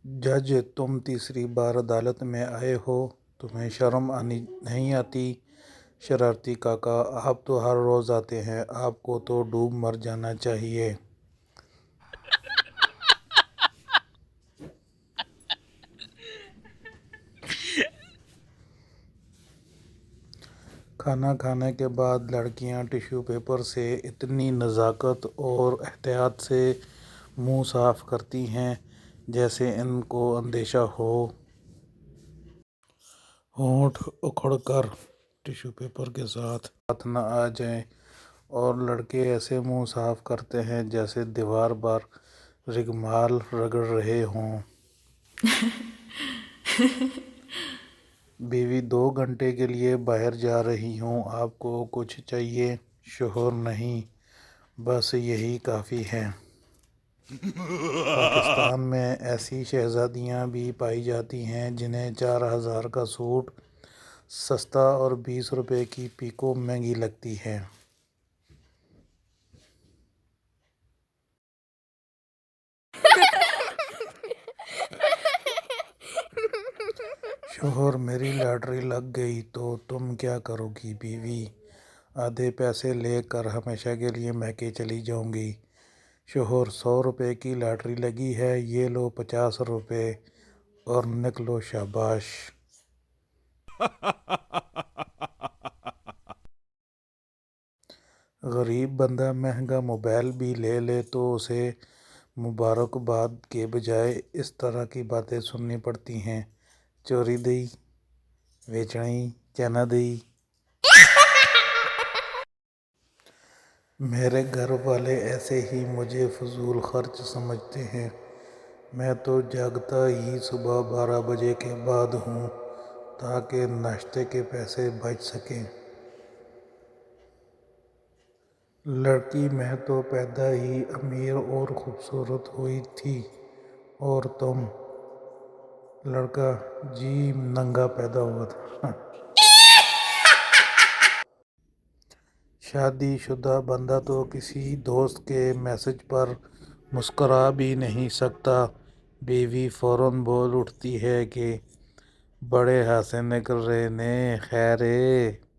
जज, तुम तीसरी बार अदालत में आए हो, तुम्हें शर्म आनी नहीं आती? शरारती काका, आप तो हर रोज आते हैं, आपको तो डूब मर जाना चाहिए। खाना खाने के बाद लड़कियां टिश्यू पेपर से इतनी नज़ाकत और एहतियात से मुंह साफ करती हैं जैसे इनको अंदेशा हो होंठ उखड़कर टिश्यू पेपर के साथ हाथ न आ जाए, और लड़के ऐसे मुंह साफ करते हैं जैसे दीवार पर रिगमाल रगड़ रहे हों। बीवी, 2 घंटे के लिए बाहर जा रही हूँ, आपको कुछ चाहिए? शोहर, नहीं, बस यही काफ़ी है। पाकिस्तान में ऐसी शहजादियाँ भी पाई जाती हैं जिन्हें 4,000 का सूट सस्ता और 20 रुपए की पीको महंगी लगती है। शोहर, मेरी लॉटरी लग गई तो तुम क्या करोगी? बीवी, आधे पैसे लेकर हमेशा के लिए मैके चली जाऊंगी। शोहर, 100 रुपए की लॉटरी लगी है, ये लो 50 रुपए और निकलो शाबाश। गरीब बंदा महंगा मोबाइल भी ले ले तो उसे मुबारकबाद के बजाय इस तरह की बातें सुननी पड़ती हैं। चोरी दई, वेचणी, चना दई। मेरे घर वाले ऐसे ही मुझे फजूल खर्च समझते हैं। मैं तो जागता ही सुबह 12 बजे के बाद हूँ ताकि नाश्ते के पैसे बच सकें। लड़की, मैं तो पैदा ही अमीर और खूबसूरत हुई थी, और तुम? लड़का, जी, नंगा पैदा हुआ था। शादीशुदा बंदा तो किसी दोस्त के मैसेज पर मुस्करा भी नहीं सकता। बीवी फौरन बोल उठती है कि बड़े हादसे निकल रहे ने, खैर है।